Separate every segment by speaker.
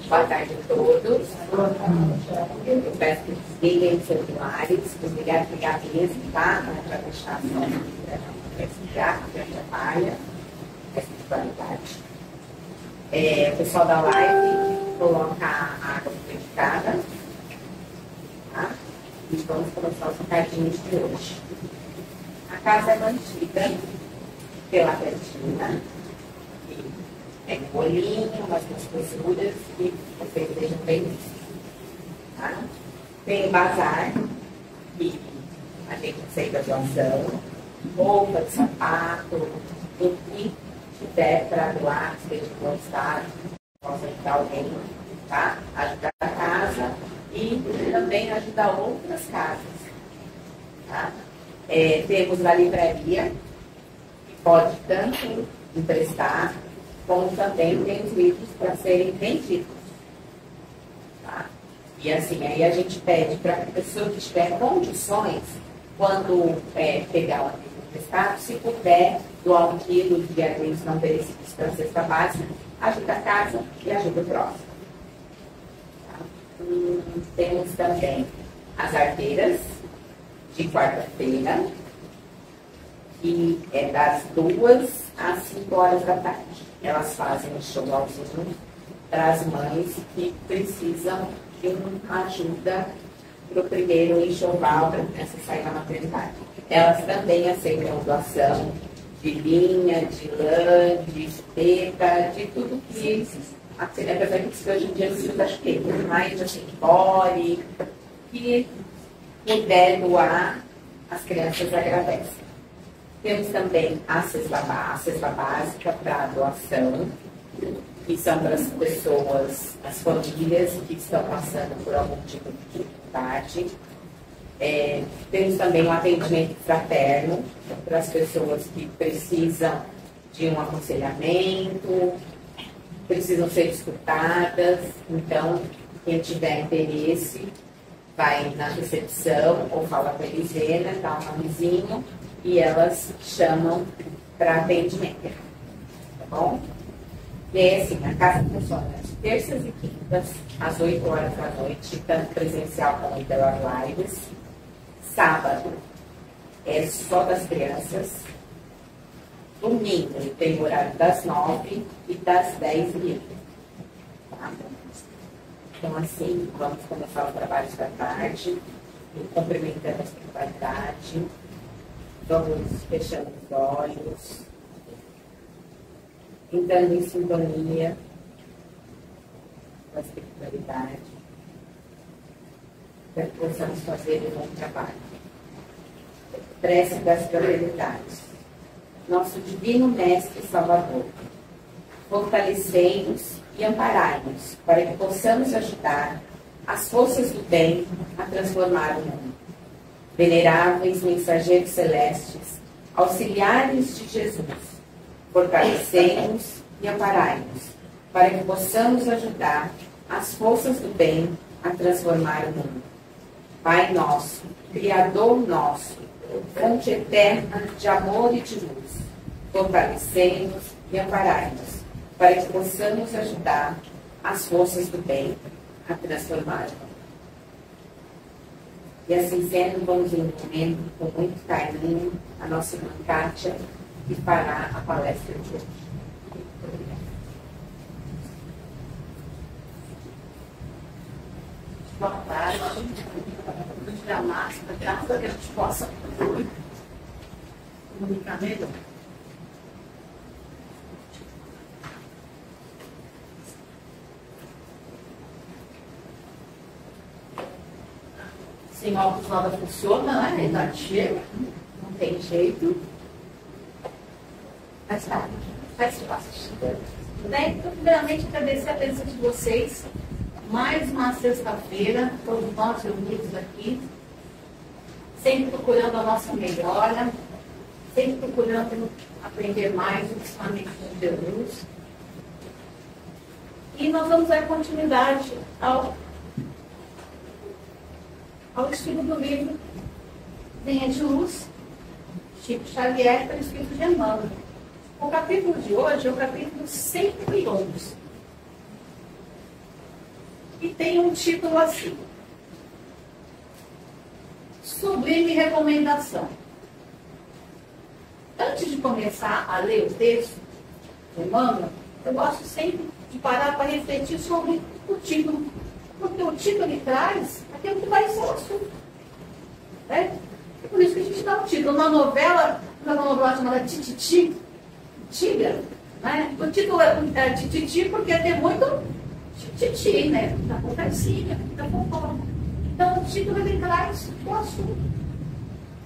Speaker 1: Boa tarde a todos. Eu peço que desliguem os celulares, desligar mesmo, tá? Para deixar a som respirar, que atrapalha essa qualidade. O pessoal da live coloca a água purificada, tá? E vamos começar os recadinhos de hoje. A casa é mantida pela Betina. Tem um bolinho, umas costuras que vocês sejam bem-vindos. Tá? Tem o bazar, que a gente aceita doação, roupa de sapato, o que tiver para doar, seja de bom estado, possa ajudar alguém, tá? Ajudar a casa e também ajudar outras casas. Tá? Temos a livraria, que pode tanto emprestar, como também tem os livros para serem vendidos. Tá? E assim, aí a gente pede para a pessoa que tiver condições, quando pegar o livro emprestado, se puder doar 1 quilo de alimentos não perecíveis para a cesta básica, ajuda a casa e ajuda o próximo. Tá? Temos também as arteiras de quarta-feira, que é das 2 às 5 horas da tarde. Elas fazem um enxovalzinho para as mães que precisam de uma ajuda para o primeiro enxoval para a criança sair da maternidade. Elas também aceitam doação de linha, de lã, de espeta, de tudo que apesar que hoje em dia se usa chupeta, mas assim, bore, que puder doar, as crianças agradecem. Temos também a cesta básica para doação, que são para as pessoas, as famílias que estão passando por algum tipo de dificuldade. Temos também o atendimento fraterno para as pessoas que precisam de um aconselhamento, precisam ser escutadas. Então, quem tiver interesse, vai na recepção ou fala com a Elisena, dá um nomezinho, e elas chamam para atendimento, tá bom? E é assim, a casa funciona de terças e quintas, às 8 horas da noite, tanto presencial como pelas lives. Sábado é só das crianças. Domingo tem o horário das 9 e das 10h30. Tá? Então, assim, vamos começar os trabalhos da tarde, cumprimentando a espiritualidade. Vamos fechando os olhos, entrando em sintonia com a espiritualidade, para que possamos fazer um bom trabalho. Prece das fraternidades. Nosso Divino Mestre Salvador, fortalecei-nos e amparai-nos, para que possamos ajudar as forças do bem a transformar o mundo. Veneráveis mensageiros celestes, auxiliares de Jesus, fortalecei-nos e amparai-nos, para que possamos ajudar as forças do bem a transformar o mundo. Pai nosso, Criador nosso, fonte eterna de amor e de luz, fortalecei-nos e amparai-nos, para que possamos ajudar as forças do bem a transformar o mundo. E assim sendo, vamos envolvendo com muito carinho a nossa irmã Kátia, que fará a palestra de hoje.
Speaker 2: Boa tarde. Vamos tirar a máscara, tá? Para que a gente possa comunicar melhor. Sem óculos nada funciona, né? Ele tá cheio, não tem jeito. Mas tá, faz parte. Então, primeiramente, agradecer a presença de vocês. Mais uma sexta-feira, todos nós reunidos aqui, sempre procurando a nossa melhora, sempre procurando aprender mais os ensinamentos de Jesus. E nós vamos dar continuidade ao estudo do livro Venha de Luz, Chico Xavier, pelo Espírito de Emmanuel. O capítulo de hoje é o capítulo 111. tem um título assim: Sublime Recomendação. Antes de começar a ler o texto do Emmanuel, eu gosto sempre de parar para refletir sobre o título, porque o título ele traz aquilo que vai ser o assunto. Né? É por isso que a gente dá um título. Uma novela chamada Tititi, Tiga, né? O título é Tititi porque tem muito tititi, né? Muita conversinha, muita fofoca. Então, o título ele traz o assunto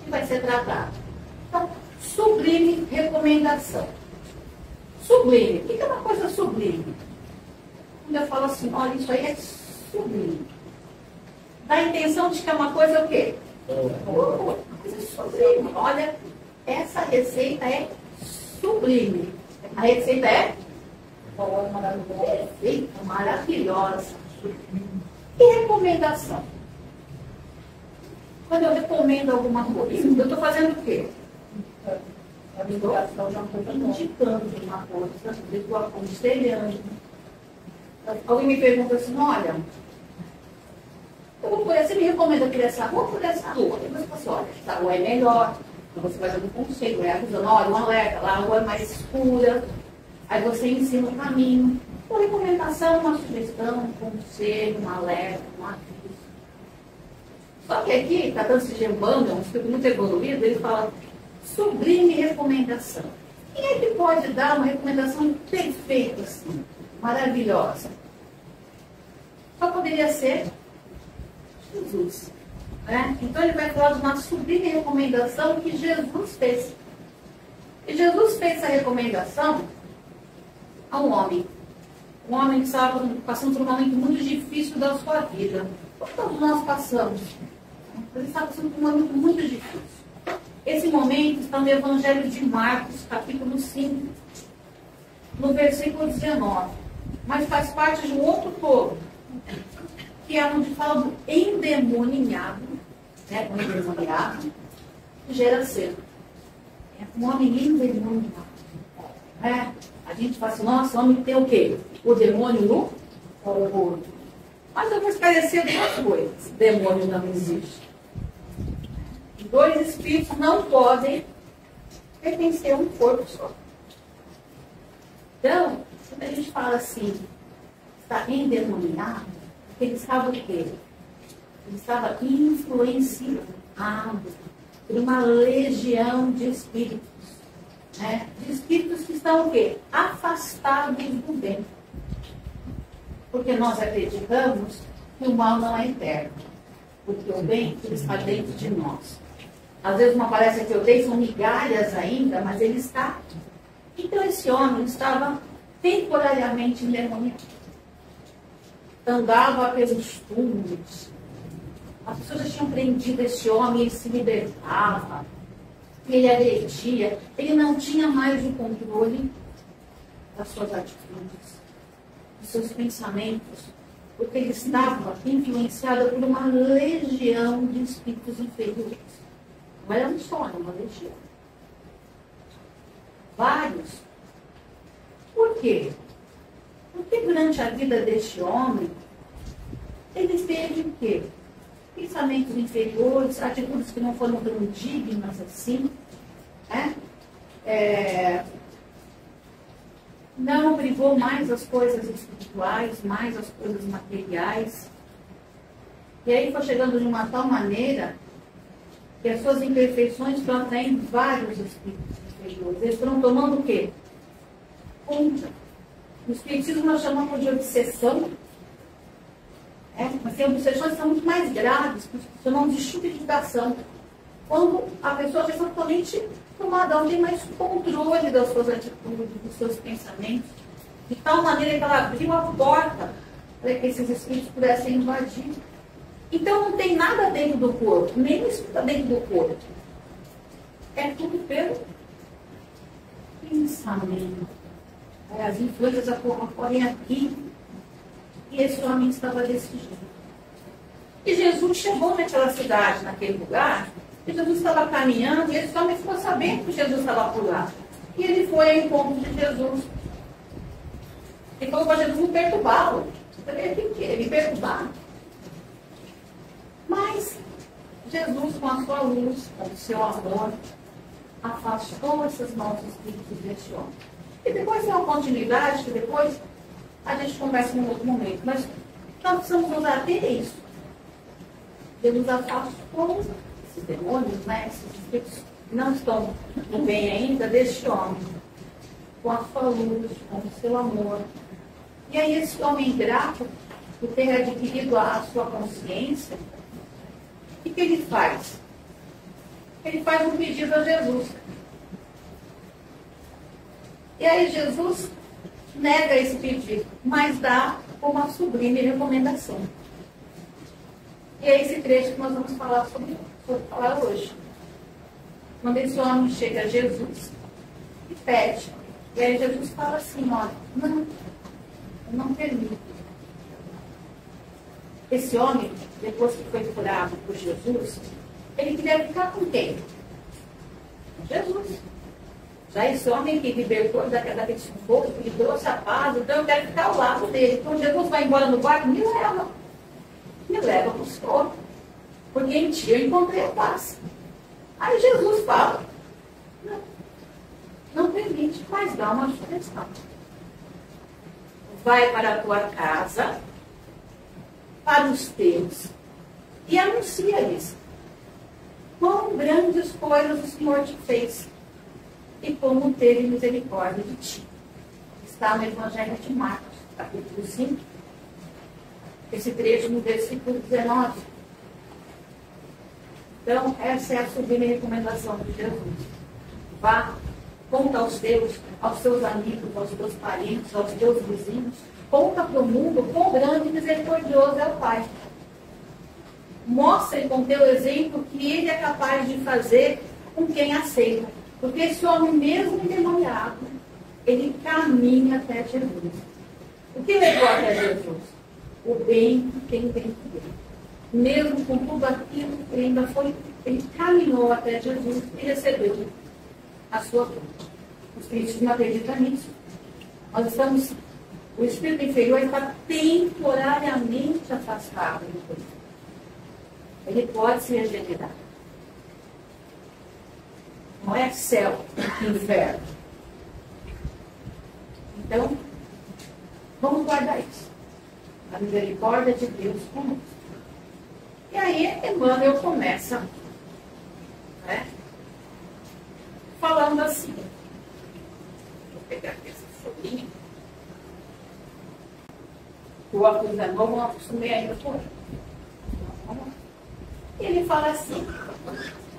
Speaker 2: que vai ser tratado. Então, sublime recomendação. Sublime. O que é uma coisa sublime? Quando eu falo assim, olha, isso aí é sublime. Dá a intenção de que é uma coisa o quê? Uma coisa sublime. Olha, essa receita é sublime. A receita é receita maravilhosa. E recomendação? Quando eu recomendo alguma coisa, eu estou fazendo o quê? Indicando uma coisa, eu estou aconselhando. Alguém me pergunta assim, olha, você me recomenda por essa rua ou por essa rua? Eu falo assim, olha, essa rua é melhor. Então você faz algum conselho, avisando, olha, um alerta, lá a rua é mais escura. Aí você ensina o caminho. Uma recomendação, uma sugestão, um conselho, um alerta, um aviso. Só que aqui, Tratando-se de Emmanuel, um escrito muito evoluído, ele fala sublime recomendação. Quem é que pode dar uma recomendação perfeita, assim, maravilhosa? Só poderia ser Jesus. Né? Então ele vai falar de uma sublime recomendação que Jesus fez. E Jesus fez essa recomendação a um homem. Um homem que estava passando por um momento muito difícil da sua vida. Todos nós passamos. Ele estava passando por um momento muito difícil. Esse momento está no Evangelho de Marcos, capítulo 5, no versículo 19. Mas faz parte de um outro todo, que é onde fala do endemoniado, né? O endemoniado gera cedo. É um homem endemoniado. Né? A gente fala assim, nossa, o homem tem o quê? O demônio no corpo. Mas eu vou esclarecer duas coisas. Demônio não existe. Dois espíritos não podem pertencer a um corpo só. Então, quando a gente fala assim, está endemoniado, porque ele estava o quê? Ele estava influenciado por uma legião de espíritos. Né? De espíritos que estão o quê? Afastados do bem. Porque nós acreditamos que o mal não é eterno. Porque o bem ele está dentro de nós. Às vezes uma palestra que eu dei são migalhas ainda, mas ele está. Então esse homem estava temporariamente endemoniado. Andava pelos túmulos. As pessoas já tinham prendido esse homem, ele se libertava, ele agredia, ele não tinha mais o controle das suas atitudes, dos seus pensamentos, porque ele estava influenciado por uma legião de espíritos inferiores. Não era um só, era uma legião. Vários. Por quê? Porque durante a vida deste homem, ele teve o quê? Pensamentos inferiores, atitudes que não foram tão dignas assim, né? Não privou mais as coisas espirituais, mais as coisas materiais. E aí foi chegando de uma tal maneira que as suas imperfeições estão atraindo vários espíritos inferiores. Eles estão tomando o quê? Conta. No espiritismo nós chamamos de obsessão. Mas tem obsessões que são muito mais graves, que chamamos de subjugação. Quando a pessoa já está totalmente tomada, não tem mais controle das suas atitudes, dos seus pensamentos, de tal maneira que ela abriu a porta para que esses espíritos pudessem invadir. Então não tem nada dentro do corpo, nem isso está dentro do corpo. É tudo pelo pensamento. As influências ocorrem aqui. E esse homem estava desse jeito. E Jesus chegou naquela cidade, naquele lugar, e Jesus estava caminhando, e esse homem ficou sabendo que Jesus estava por lá. E ele foi ao encontro de Jesus. E falou para Jesus não perturbá-lo. Ele perturbar. Mas Jesus, com a sua luz, com o seu amor, afastou esses maus espíritos deste homem. E depois tem uma continuidade, que depois a gente conversa em outro momento. Mas nós precisamos nos ater a isso. Deus afastou esses demônios, né? Esses espíritos que não estão no bem ainda deste homem, com a sua luz, com o seu amor. E aí esse homem ingrato, por ter adquirido a sua consciência, o que ele faz? Ele faz um pedido a Jesus. E aí Jesus nega esse pedido, mas dá uma sublime recomendação. E é esse trecho que nós vamos falar sobre hoje. Quando esse homem chega a Jesus e pede. E aí Jesus fala assim, olha, não, eu não permito. Esse homem, depois que foi curado por Jesus, ele queria ficar com quem? Jesus. Já esse homem que libertou daquele sufoco, que lhe trouxe a paz, então eu quero ficar ao lado dele. Então Jesus vai embora no barco, me leva para o Senhor. Porque em ti eu encontrei a paz. Aí Jesus fala, não permite, mas dá uma sugestão. Vai para a tua casa, para os teus, e anuncia isso. Quão grandes coisas o Senhor te fez, e como teve misericórdia de ti. Está no Evangelho de Marcos, capítulo 5, esse trecho no versículo 19. Então, essa é a sublime recomendação de Jesus. Vá, conta aos teus, aos seus amigos, aos teus parentes, aos teus vizinhos, conta para o mundo quão grande e misericordioso é o Pai. Mostre com teu exemplo o que ele é capaz de fazer com quem aceita. Porque esse homem, mesmo endemoniado, ele caminha até Jesus. O que levou até Jesus? O bem que tem dentro dele. Mesmo com tudo aquilo, ele caminhou até Jesus e recebeu a sua cura. Os espíritos não acreditam nisso. O espírito inferior está temporariamente afastado de Deus. Ele pode se regenerar. Não é céu e inferno. Então, vamos guardar isso. A misericórdia de Deus conosco. E aí, Emmanuel começa, né, falando assim. Vou pegar aqui essa folhinha. O óculos é novo, não acostumei ainda com ele. Ele fala assim: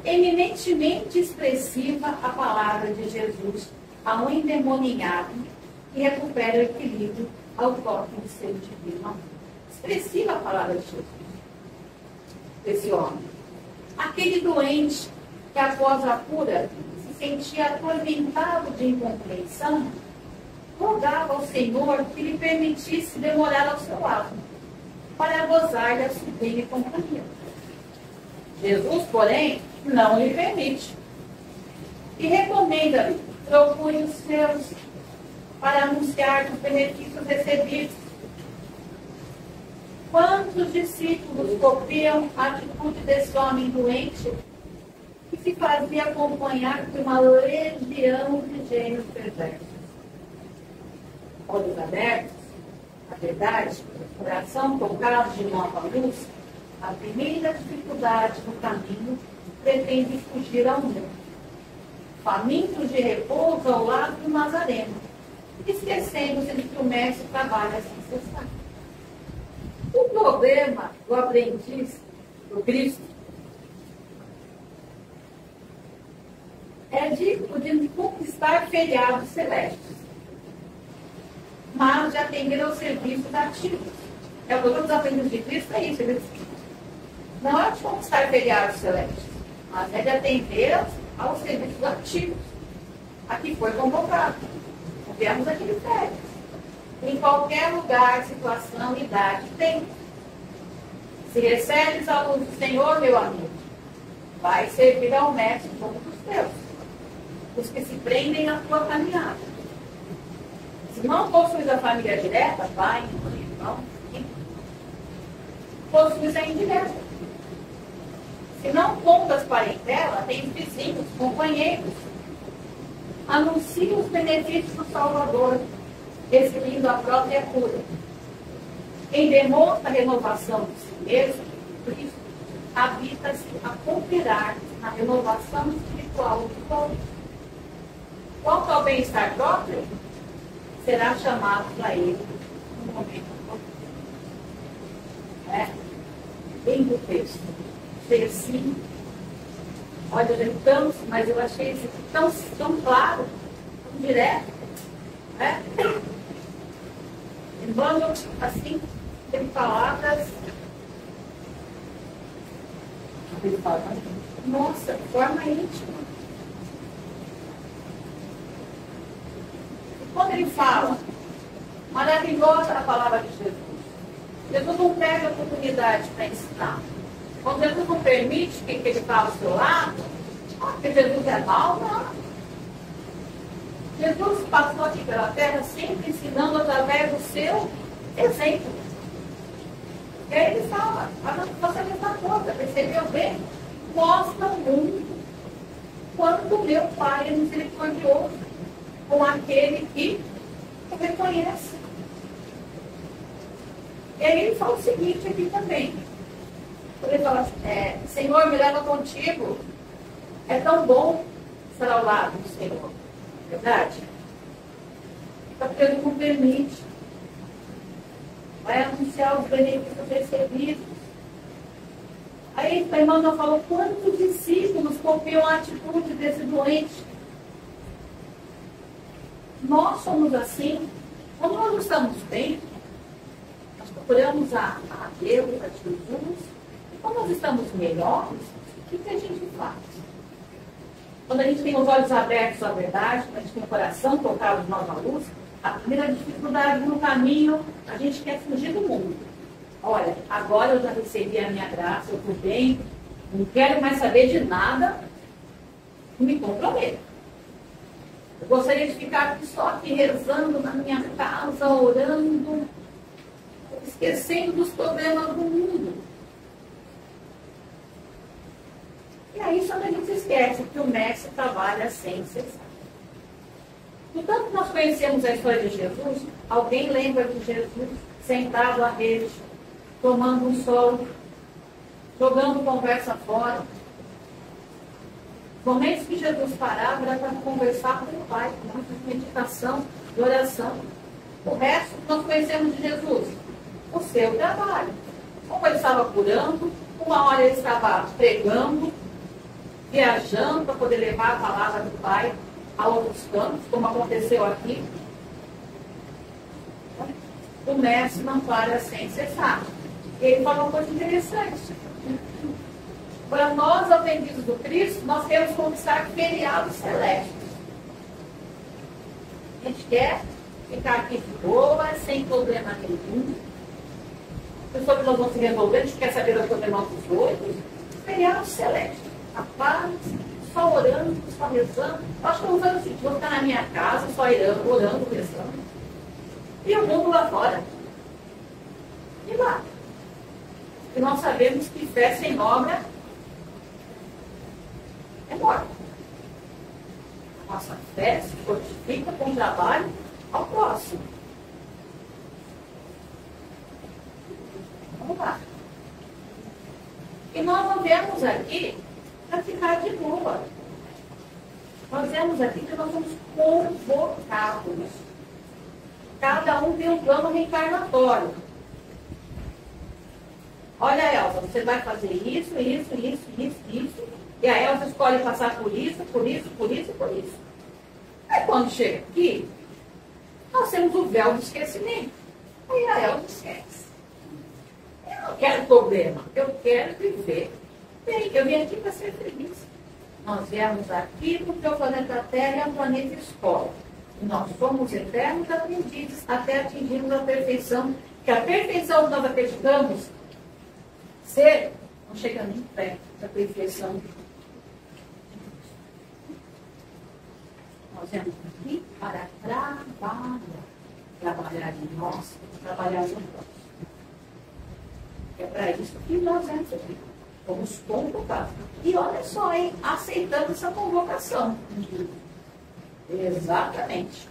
Speaker 2: eminentemente expressiva a palavra de Jesus a um endemoniado que recupera o equilíbrio ao toque de seu divino amor. Expressiva a palavra de Jesus, desse homem. Aquele doente que após a cura se sentia atormentado de incompreensão, rogava ao Senhor que lhe permitisse demorar ao seu lado, para gozar da sublime companhia. Jesus, porém, não lhe permite. E recomenda-lhe: procure os seus para anunciar os benefícios recebidos. Quantos discípulos copiam a atitude desse homem doente que se fazia acompanhar por uma legião de gênios perversos? Olhos abertos, a verdade, coração tocado de nova luz, a primeira dificuldade no caminho pretende fugir ao mundo, famintos de repouso ao lado do Nazareno, esquecendo-se de que o mestre trabalha sem cessar. O problema do aprendiz do Cristo é o de conquistar feriados celestes, mas de atender aos serviços ativos. É o problema dos aprendizes de Cristo, é isso. Não é de conquistar feriados celestes, mas é de atender aos serviços ativos. Aqui foi convocado. Tivemos aquele férias. Em qualquer lugar, situação, idade, tem. Se recebes a luz do Senhor, meu amigo, vai servir ao mestre como dos teus, os que se prendem na tua caminhada. Se não possuis a família direta, pai, irmão, Possuis é indireta. Se não contas parentela, tem vizinhos, companheiros. Anuncia os benefícios do Salvador, exibindo a própria cura. Quem demonstra a renovação de si mesmo, Cristo, habita-se a cooperar na renovação espiritual do povo. Quanto ao bem-estar próprio, será chamado para ele no momento bem do texto. Sei assim, olha, já estamos, mas eu achei isso tão claro, tão direto, né? Lembrando, assim, tem palavras, nossa, forma íntima. E quando ele fala, maravilhosa a palavra de Jesus, Jesus não perde a oportunidade para ensinar. Quando Jesus não permite que ele fale ao seu lado, porque Jesus é mau, não. Jesus passou aqui pela terra sempre ensinando através do seu exemplo. E aí ele fala, faça a mesma coisa, percebeu bem? Mostra ao mundo quanto meu Pai é misericordioso com aquele que o reconhece. E aí ele fala o seguinte aqui também. Ele fala, Senhor, me leva contigo. É tão bom estar ao lado do Senhor. Verdade? Só porque ele não permite. Vai anunciar os benefícios recebidos. Aí a irmã já falou quantos discípulos copiam a atitude desse doente. Nós somos assim. Quando nós estamos bem, nós procuramos a Deus, a Jesus. Quando nós estamos melhores, o que a gente faz? Quando a gente tem os olhos abertos à verdade, quando a gente tem o coração tocado de nova luz, a primeira dificuldade no caminho, a gente quer fugir do mundo. Olha, agora eu já recebi a minha graça, eu estou bem, não quero mais saber de nada, não me comprometo. Eu gostaria de ficar só aqui rezando na minha casa, orando, esquecendo dos problemas do mundo. E aí só a gente esquece que o mestre trabalha sem cessar. Portanto, nós conhecemos a história de Jesus, alguém lembra de Jesus sentado à rede, tomando um sol, jogando conversa fora. Momentos que Jesus parava era para conversar com o Pai, com muita meditação e oração. O resto nós conhecemos de Jesus, o seu trabalho. Como ele estava curando, uma hora ele estava pregando, viajando para poder levar a palavra do Pai a outros campos, como aconteceu aqui. O mestre não para sem cessar. Ele falou uma coisa interessante. Para nós, aprendidos do Cristo, nós queremos conquistar feriados celestes. A gente quer ficar aqui de boa, sem problema nenhum. Pessoas que nós vamos se resolver, a gente quer saber dos problemas dos outros. Feriados celestes. A paz, só orando, só rezando. Acho que eu vou assim, vou ficar na minha casa, só orando, rezando. E o mundo lá fora. E lá? E nós sabemos que fé sem obra é morte. A nossa fé se fortifica com o trabalho ao próximo. Vamos lá. E nós não viemos aqui para ficar de boa. Nós viemos aqui que nós somos convocados. Cada um tem um plano reencarnatório. Olha, Elza, você vai fazer isso. E a Elza escolhe passar por isso. Aí quando chega aqui, nós temos o véu do esquecimento. Aí a Elza esquece. Eu não quero problema, eu quero viver bem. Eu vim aqui para ser feliz. Nós viemos aqui porque o planeta Terra é um planeta escola. Nós somos eternos aprendizes até atingirmos a perfeição. Que a perfeição que nós acreditamos ser, não chega nem perto da perfeição. Nós viemos aqui para trabalhar em nós, trabalhar no próximo. É para isso que nós vamos aqui. Fomos convocados. E olha só, hein? Aceitando essa convocação. Exatamente.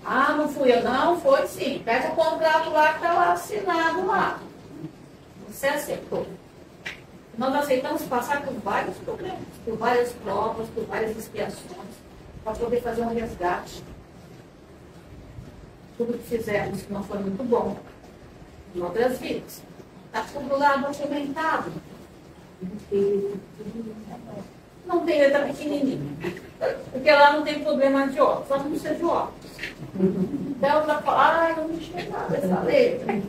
Speaker 2: Ah, não fui eu, não, foi sim. Pega o contrato lá que está lá assinado lá. Você aceitou. Nós aceitamos passar por vários problemas, por várias provas, por várias expiações, para poder fazer um resgate. Tudo que fizemos que não foi muito bom em outras vidas. Está tudo lá documentado. Não tem letra pequenininha. Porque lá não tem problema de óculos, só não precisa de óculos. Então, ela fala, eu não enxergo nada dessa letra.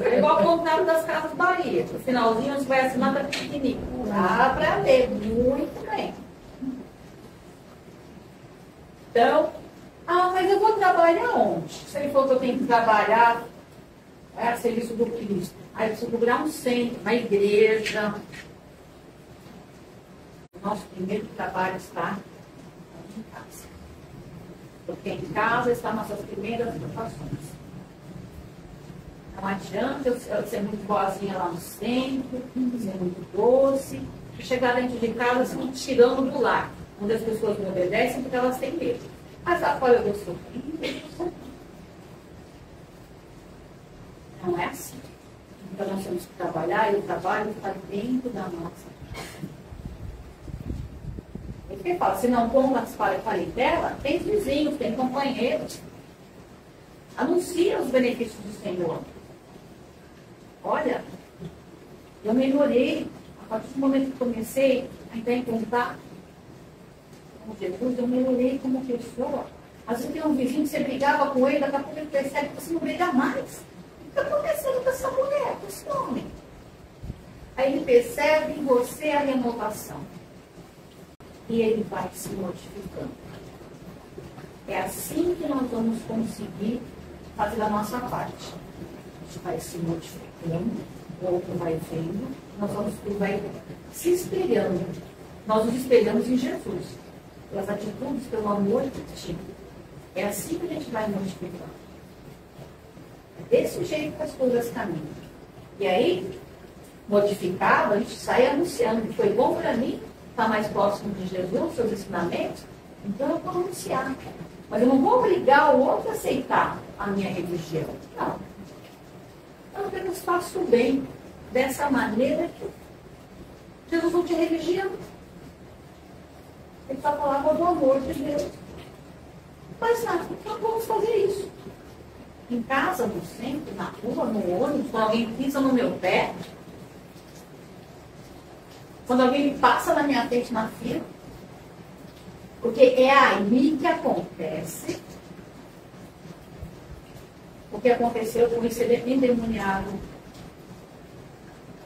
Speaker 2: É igual o contrato das Casas Bahia. No finalzinho, onde vai assinar, está pequenininho. Dá para ler, muito bem. Então, mas eu vou trabalhar onde? Se ele falou que eu tenho que trabalhar a serviço do Cristo. Aí eu preciso procurar um centro, uma igreja. O nosso primeiro trabalho está em casa. Porque em casa estão nossas primeiras preocupações. Não adianta eu ser muito boazinha lá no centro, ser muito doce, e chegar dentro de casa assim, tirando do lar, onde as pessoas me obedecem porque elas têm medo. Mas lá fora eu dou sorriso. Não é assim. Então nós temos que trabalhar e o trabalho está dentro da nossa casa. Ele fala, se não compra as parentela, tem vizinhos, tem companheiros. Anuncia os benefícios do Senhor. Olha, eu melhorei. A partir do momento que comecei a entrar em contato com Jesus, eu melhorei como pessoa. Às vezes tem um vizinho que você brigava com ele, daqui a pouco ele percebe que você não briga mais. O que está acontecendo com essa mulher, com esse homem? Aí ele percebe em você a renovação. E ele vai se modificando. É assim que nós vamos conseguir fazer a nossa parte. A gente vai se modificando, o outro vai vendo, nós vamos vai se espelhando. Nós nos espelhamos em Jesus, pelas atitudes, pelo amor que temos. É assim que a gente vai modificando. É desse jeito que as coisas caminham. E aí, modificado, a gente sai anunciando que foi bom para mim, está mais próximo de Jesus, seus ensinamentos, então eu vou anunciar. Mas eu não vou obrigar o outro a aceitar a minha religião. Não. Eu apenas faço o bem dessa maneira que Jesus não tinha religião. Ele só falava do amor de Deus. Mas nada, então vamos fazer isso. Em casa, no centro, na rua, no ônibus, quando alguém pisa no meu pé, quando alguém passa na minha frente na fila, porque é aí que acontece o que aconteceu com esse endemoniado.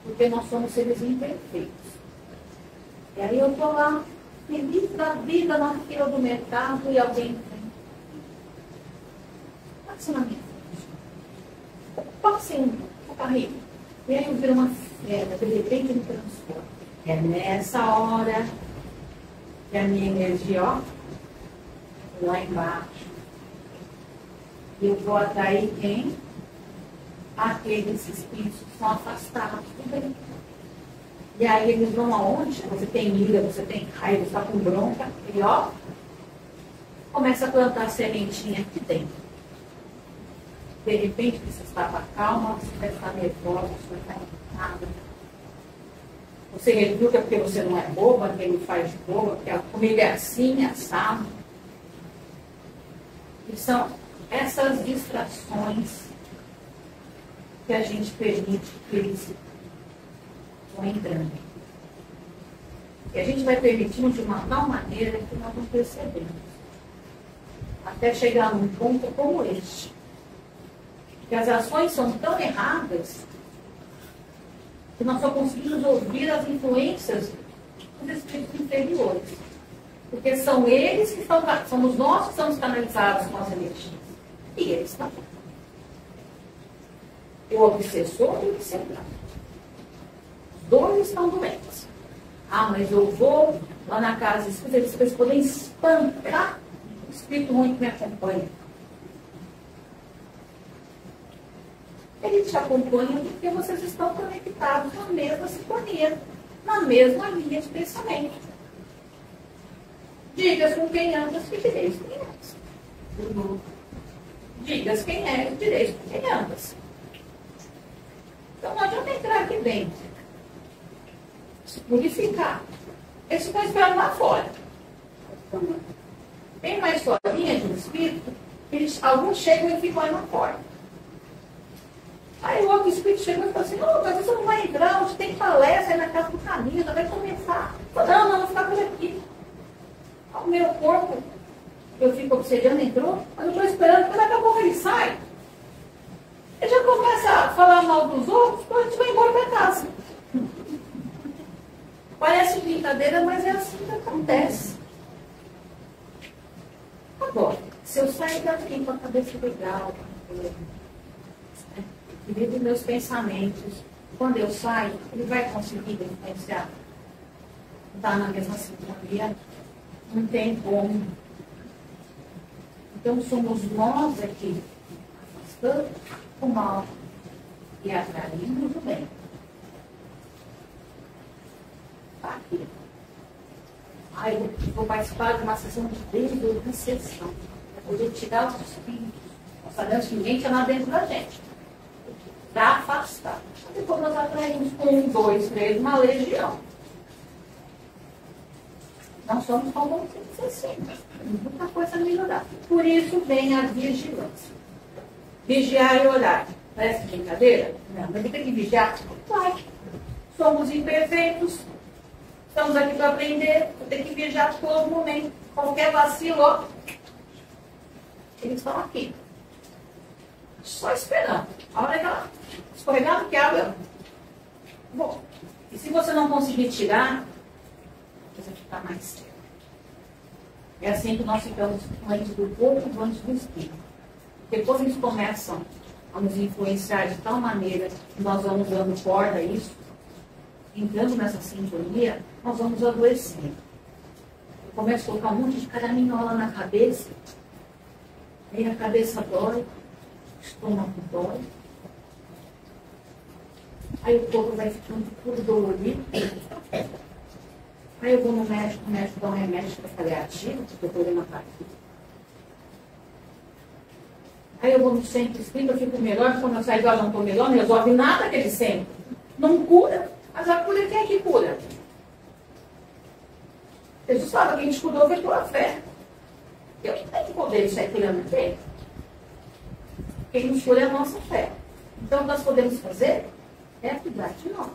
Speaker 2: Porque nós somos seres imperfeitos. E aí eu estou lá, feliz da vida na fila do mercado e alguém vem. Passa na minha frente. Passe um carrinho. E aí eu viro uma fera, de repente me transforma. É nessa hora que a minha energia, ó, lá embaixo. Eu vou atrair quem? Aqueles espíritos que são afastados do bem. E aí eles vão aonde? Você tem ira, você tem raiva, você está com bronca. E ó, começa a plantar a sementinha aqui dentro. De repente você estava calma, você vai estar nervosa, você vai estar irritada. Você reduca porque você não é boba, porque ele faz de boba, porque a comida é assim, assado. E são essas distrações que a gente permite que eles vão entrando. E a gente vai permitindo de uma tal maneira que nós não percebemos. Até chegar num ponto como este. Que as ações são tão erradas que nós só conseguimos ouvir as influências dos espíritos inferiores. Porque são eles que estão, somos nós que estamos canalizados com as energias. E eles também. O obsessor e o obsedado. Os dois estão doentes. Mas eu vou lá na casa espírita, eles podem espantar o espírito ruim que me acompanha. Ele te acompanha porque vocês estão conectados na mesma sintonia, na mesma linha de pensamento. Digas com quem andas, que direis com quem andas. Digas quem é, direis com quem andas. Então não adianta entrar aqui dentro, se purificar. Eles ficam esperando lá fora. Tem uma historinha de um espírito, alguns chegam e ficam aí na porta. Aí o outro espírito chegou e falou assim: oh, mas você não vai entrar, onde tem palestra aí na casa do caminho, já vai começar. Falei, não, vou ficar por aqui. O meu corpo, eu fico observando, entrou, mas eu estou esperando, quando daqui a pouco ele sai. Ele já começa a falar mal dos outros, então a gente vai embora para casa. Parece brincadeira, mas é assim que acontece. Agora, se eu sair daqui com a cabeça legal, e vivo meus pensamentos, quando eu saio, ele vai conseguir influenciar? Está na mesma sintonia? Não tem como. Então somos nós aqui afastando o mal e atraindo o bem. Tá aqui. Eu vou participar de uma sessão de desobsessão. Eu vou tirar os espíritos. Nós sabemos que ninguém está lá dentro da gente. Para afastar. Depois nós atraímos 1, 2, 3, uma legião. Nós somos como 60. Muita coisa a melhorar. Por isso vem a vigilância. Vigiar e olhar. Parece brincadeira? Não, mas tem que vigiar. Claro. Somos imperfeitos. Estamos aqui para aprender. Tem que vigiar a todo momento. Qualquer vacilo, ó, eles estão aqui. Só esperando. A hora que ela escorregar no quebra. Bom, e se você não conseguir tirar, você vai ficar mais sério. É assim que nós ficamos antes do corpo e antes do espírito. Depois eles começam a nos influenciar de tal maneira que nós vamos dando corda a isso, entrando nessa sintonia, nós vamos adoecendo. Eu começo a colocar um monte de caraminhola na cabeça, aí a cabeça dói, o estômago dói, aí o corpo vai ficando tudo dolorido. Aí eu vou no médico, o médico dá um remédio para paliativo, porque o problema está aqui. Aí eu vou no centro espírita, eu fico melhor, quando eu saio de lá não estou melhor, não resolve nada aquele centro. Não cura, mas a cura quem é que cura? Jesus fala que a gente curou foi pela fé. Eu não tenho poder de sair curando ninguém. Quem nos cura é a nossa fé. Então o que nós podemos fazer é cuidar de nós.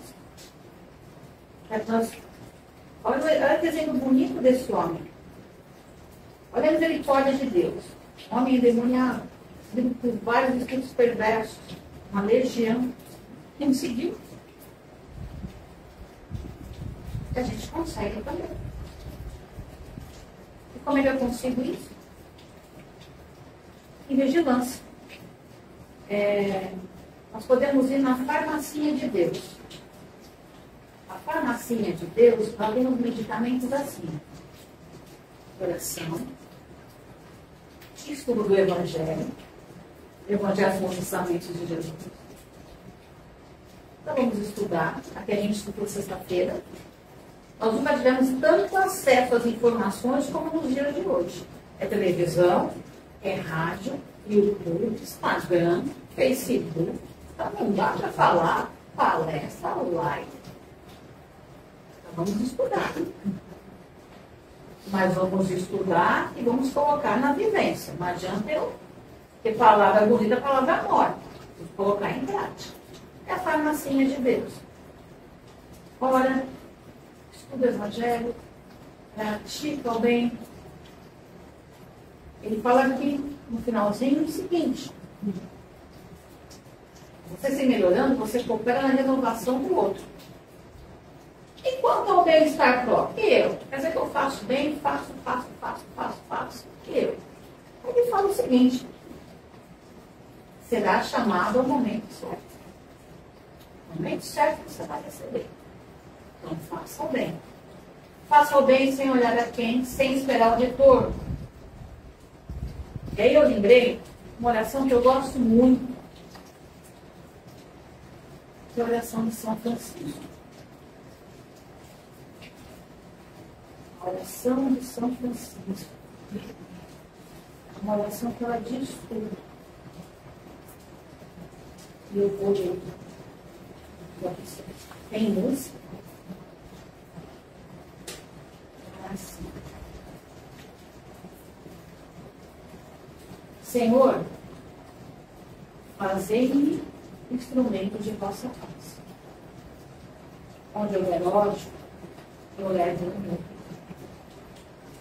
Speaker 2: Olha que exemplo bonito desse homem. Olha a misericórdia de Deus. Homem endemoniado, por vários espíritos perversos, uma legião. Quem seguiu? A gente consegue também. E como é que eu consigo isso? Em vigilância. Nós podemos ir na farmacinha de Deus. A farmacinha de Deus, ela tem uns medicamentos assim: oração, estudo do Evangelho. O Evangelho são os ensinamentos de Jesus. Então vamos estudar. Aqui a gente estudou sexta-feira. Nós nunca tivemos tanto acesso às informações como nos dias de hoje. É televisão, é rádio, YouTube, Instagram, Facebook. Então não dá para falar palestra, live. Então vamos estudar. Mas vamos estudar e vamos colocar na vivência. Não adianta eu ter palavra bonita, palavra morta. Vamos colocar em prática. É a farmacinha de Deus. Ora, estuda o Evangelho, pratica o bem. Ele fala aqui no finalzinho o seguinte: você se melhorando, você coopera na renovação do outro. E quanto ao bem-estar próprio? Eu. Quer dizer que eu faço bem, faço. Eu. Ele fala o seguinte: será chamado ao momento certo. No momento certo você vai receber. Então faça o bem. Faça o bem sem olhar a quem, sem esperar o retorno. E aí eu lembrei uma oração que eu gosto muito. que é a oração de São Francisco. A oração de São Francisco. Uma oração que ela diz tudo. E eu vou ler para vocês. Tem música? Assim. Senhor, fazei-me instrumento de vossa paz. Onde houver ódio, eu levo o amor.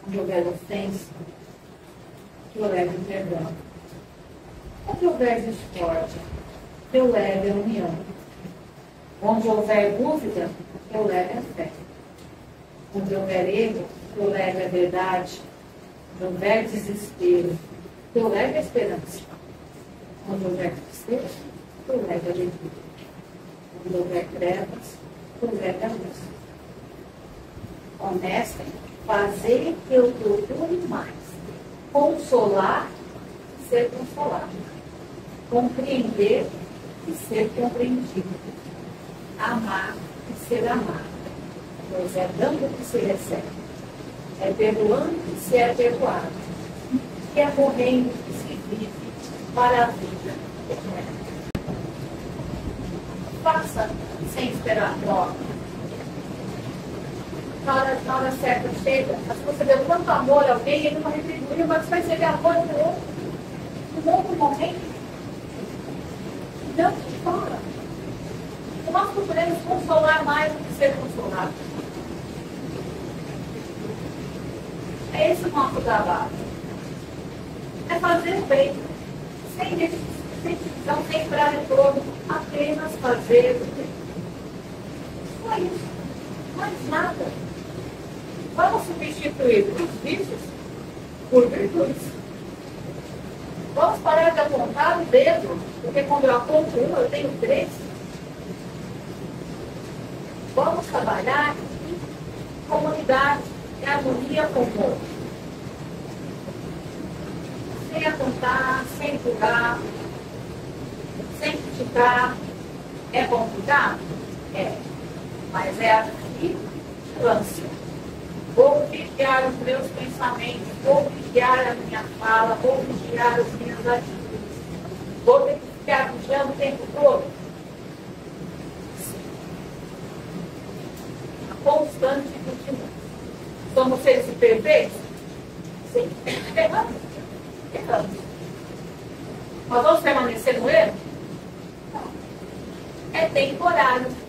Speaker 2: Onde houver ofensa, eu levo o perdão. Onde houver discórdia, eu levo a união. Onde houver dúvida, eu levo a fé. Onde houver erro, eu levo a verdade. Onde houver desespero, eu levo a esperança. Onde houver tristeza, eu levo a alegria. Onde houver trevas, eu levo a luz. Honesta, fazer que eu procure mais. Consolar e ser consolado. Compreender e ser compreendido. Amar e ser amado. Pois é dando que se recebe. É perdoando que se é perdoado. E é morrendo que se vive para a vida eterna. Faça sem esperar troca. Na hora certa chega, mas você deu tanto amor a alguém, ele não retribuiu, mas vai receber amor do outro. No outro momento, não te fora. Nós procuramos consolar mais do que ser consolado. É esse o nosso trabalho. É fazer o bem, sem decisão, sem esperar retorno, apenas fazer o bem. Só isso. Mais nada. Vamos substituir os vícios por virtudes. Vamos parar de apontar o dedo, porque quando eu aponto um, eu tenho três. Vamos trabalhar em comunidade, em harmonia com o outro. Sem apontar, sem julgar, sem criticar. É bom cuidar? É. Mas é a vigilância. Vou vigiar os meus pensamentos, vou vigiar a minha fala, vou vigiar as minhas atitudes. Vou ter que ficar vigiando o tempo todo? Sim. Constante e continua. Somos seres perfeitos? Sim. Erramos. Erramos. Nós vamos permanecer no erro? Não. É temporário.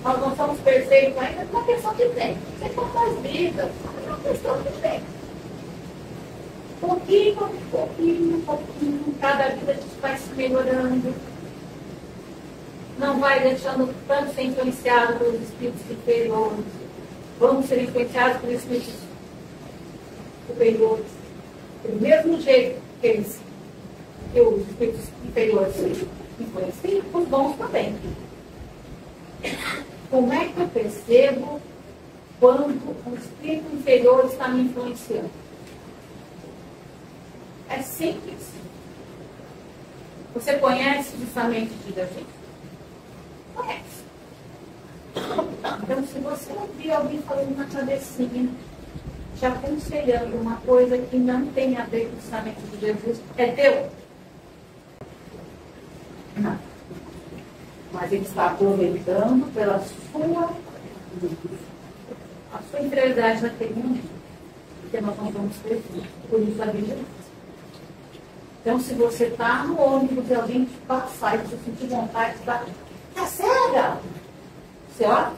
Speaker 2: Nós não somos perfeitos ainda, é uma questão de tempo. Você conta as vidas, é uma questão de tempo. Pouquinho, cada vida a gente vai se melhorando. Não vai deixando tanto ser influenciado pelos espíritos superiores. Vamos ser influenciados pelos espíritos superiores. Do mesmo jeito que os espíritos inferiores influenciam, os bons também. Como é que eu percebo quando o espírito inferior está me influenciando? É simples. Você conhece justamente de Davi? Conhece. Então, se você ouvir alguém falando na cabecinha, te aconselhando uma coisa que não tem a ver com o justamente de Jesus, é teu? Não. Mas ele está aproveitando pela a sua integridade naquele momento. Porque nós não vamos ter por isso a vigilância. Então, se você está no ônibus e alguém te passar e você sentir vontade de estar, tá cega! Você olha?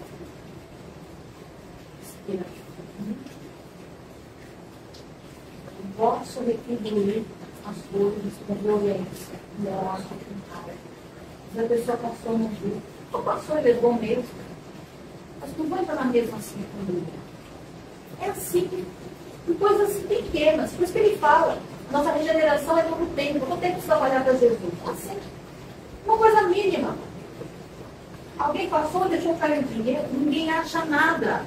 Speaker 2: Respira. Não posso retribuir as coisas com violência, morte, com raiva. Se a pessoa passou no rio, ou passou e levou mesmo, mas não vai estar na mesma assim comigo. É assim, em coisas pequenas. Por isso que ele fala, nossa regeneração é todo tempo, todo tempo que trabalhar para Jesus. Assim, uma coisa mínima. Alguém passou, deixou cair o dinheiro, ninguém acha nada.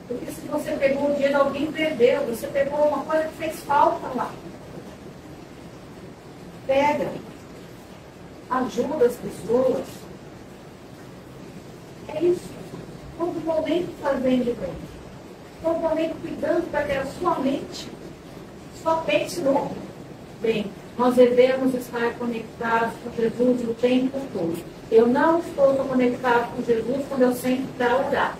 Speaker 2: Porque se você pegou o dinheiro, alguém perdeu. Você pegou uma coisa que fez falta lá. Pega. ajuda as pessoas. É isso. Todo momento fazendo bem. Todo momento cuidando para que a sua mente só pense no bem. Nós devemos estar conectados com Jesus o tempo todo. Eu não estou conectado com Jesus quando eu sento para orar.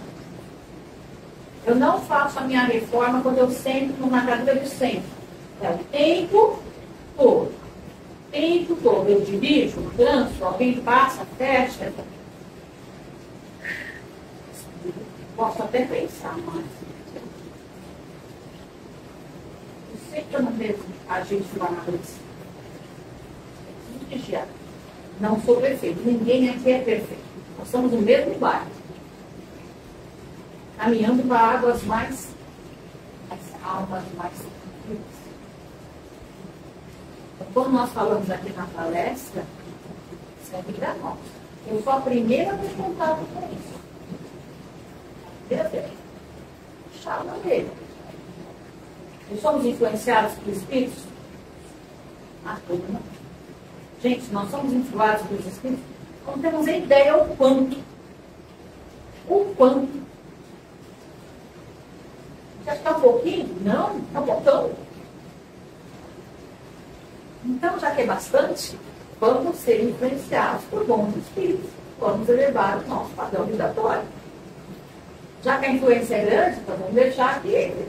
Speaker 2: Eu não faço a minha reforma quando eu sento numa cadeira de centro. É o tempo todo. O tempo todo. Eu dirijo, danço, alguém passa, fecha. Posso até pensar, mas eu sei que eu não devo agir de forma agressiva. Vigiar. Não sou perfeito. Ninguém aqui é perfeito. Nós estamos no mesmo barco. Caminhando para águas mais calmas, mais tranquilas. Então, quando nós falamos aqui na palestra, isso é vida nossa. Eu sou a primeira a ter contato com isso. Chama dele. Nós somos influenciados por espíritos? Não. Gente, nós somos influenciados pelos espíritos? Não temos ideia o quanto. O quanto. Você acha que está um pouquinho? Não, está um botão. Então, já que é bastante, vamos ser influenciados por bons espíritos. Vamos elevar o nosso padrão vibratório. Já que a influência é grande, então vamos deixar aqui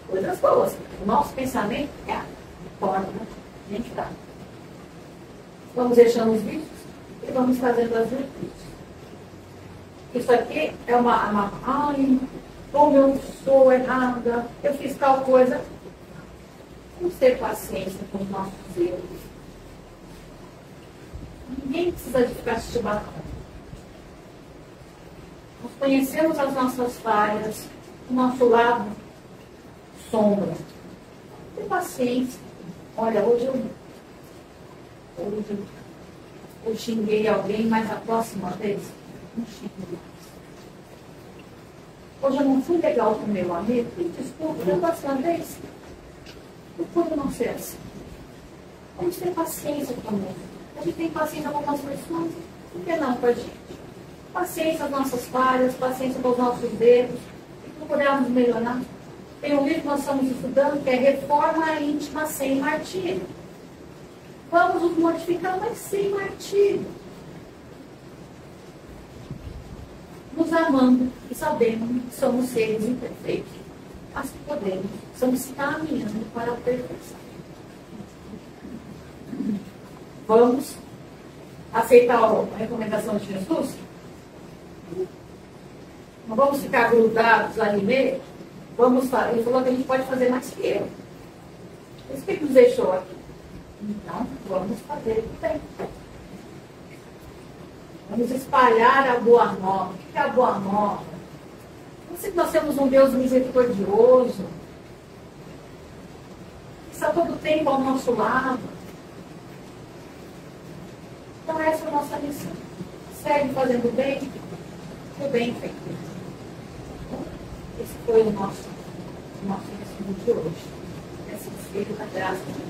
Speaker 2: coisas boas. O nosso pensamento é a forma de entrar. Vamos deixando os vícios e vamos fazendo as virtudes. Isso aqui é ai, como eu sou errada, eu fiz tal coisa. Vamos ter paciência com os nossos erros. Ninguém precisa de ficar se batendo. Nós conhecemos as nossas falhas, o nosso lado sombra. Tem paciência. Olha, hoje eu xinguei alguém, mas a próxima vez não xingo mais. Hoje eu não fui legal com o meu amigo, desculpa, da próxima vez eu pude não ser assim. Vamos ter paciência conosco. A gente tem paciência com algumas pessoas, por que não com a gente? Paciência com as nossas falhas, paciência com os nossos erros, e procurarmos melhorar. Tem um livro que nós estamos estudando que é Reforma Íntima Sem Martírio. Vamos nos modificar, mas sem martírio. Nos amando e sabendo que somos seres imperfeitos, mas que podemos, estamos caminhando para a perfeição. Vamos aceitar a recomendação de Jesus? Não vamos ficar grudados ali mesmo? Ele falou que a gente pode fazer mais que eu. Isso que nos deixou aqui. Então, vamos fazer o bem. Vamos espalhar a boa nova. O que é a boa nova? Não sei que nós temos um Deus misericordioso, que está todo o tempo ao nosso lado. Então, essa é a nossa missão. Segue fazendo bem, o bem feito. Esse foi o nosso ensino de hoje. Esse espírito da graça de Deus.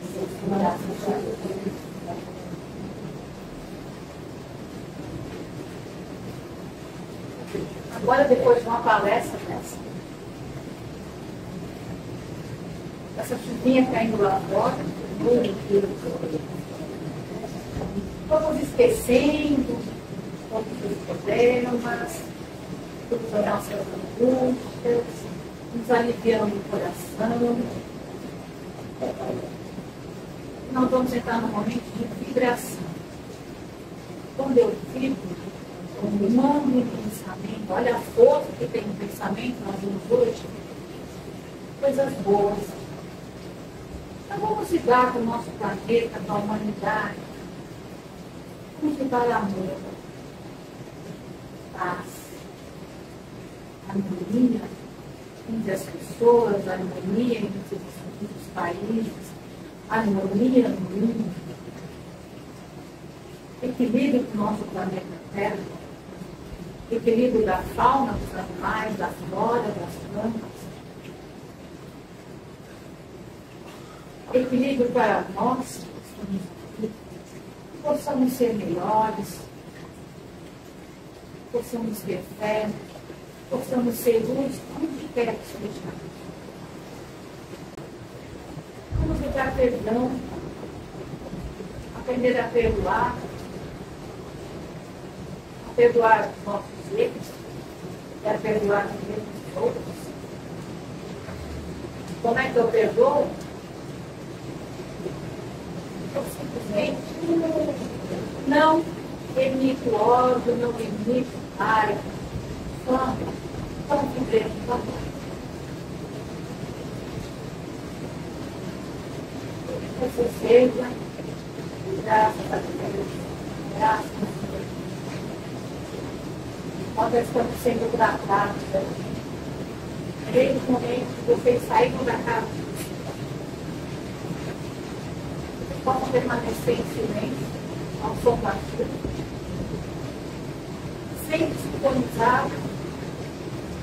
Speaker 2: Agora, depois de uma palestra dessa, essa chuvinha caindo lá fora, vamos esquecendo todos os problemas, todas as nossas angústias, nos aliviando o coração. Nós vamos entrar num momento de vibração. Quando eu vibro, quando mando o pensamento, olha a força que tem no pensamento, nós vimos hoje, coisas boas. Então vamos lidar com o nosso planeta, com a humanidade. Vamos lidar amor, paz, harmonia entre as pessoas, harmonia entre os países, harmonia no mundo, equilíbrio do nosso planeta Terra, equilíbrio da fauna, dos animais, da flora, das plantas, equilíbrio para nós que estamos aqui, possamos ser melhores, possamos ter fé, possamos ser luz onde quer que estejamos. Vamos pedir perdão, aprender a perdoar os nossos erros e a perdoar os erros dos outros. Como é que eu perdoo? Eu simplesmente não emito ódio, não emito raiva. Vamos viver, vamos. Você seja, graças a Deus, graças a Deus. Nós estamos sendo tratados desde o momento que vocês saíram da casa. Vocês possam permanecer em silêncio ao som da vida, sempre sintonizados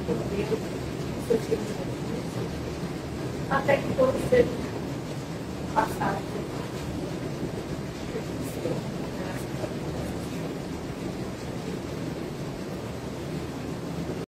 Speaker 2: por Deus, seus filhos, até que todos sejam passados.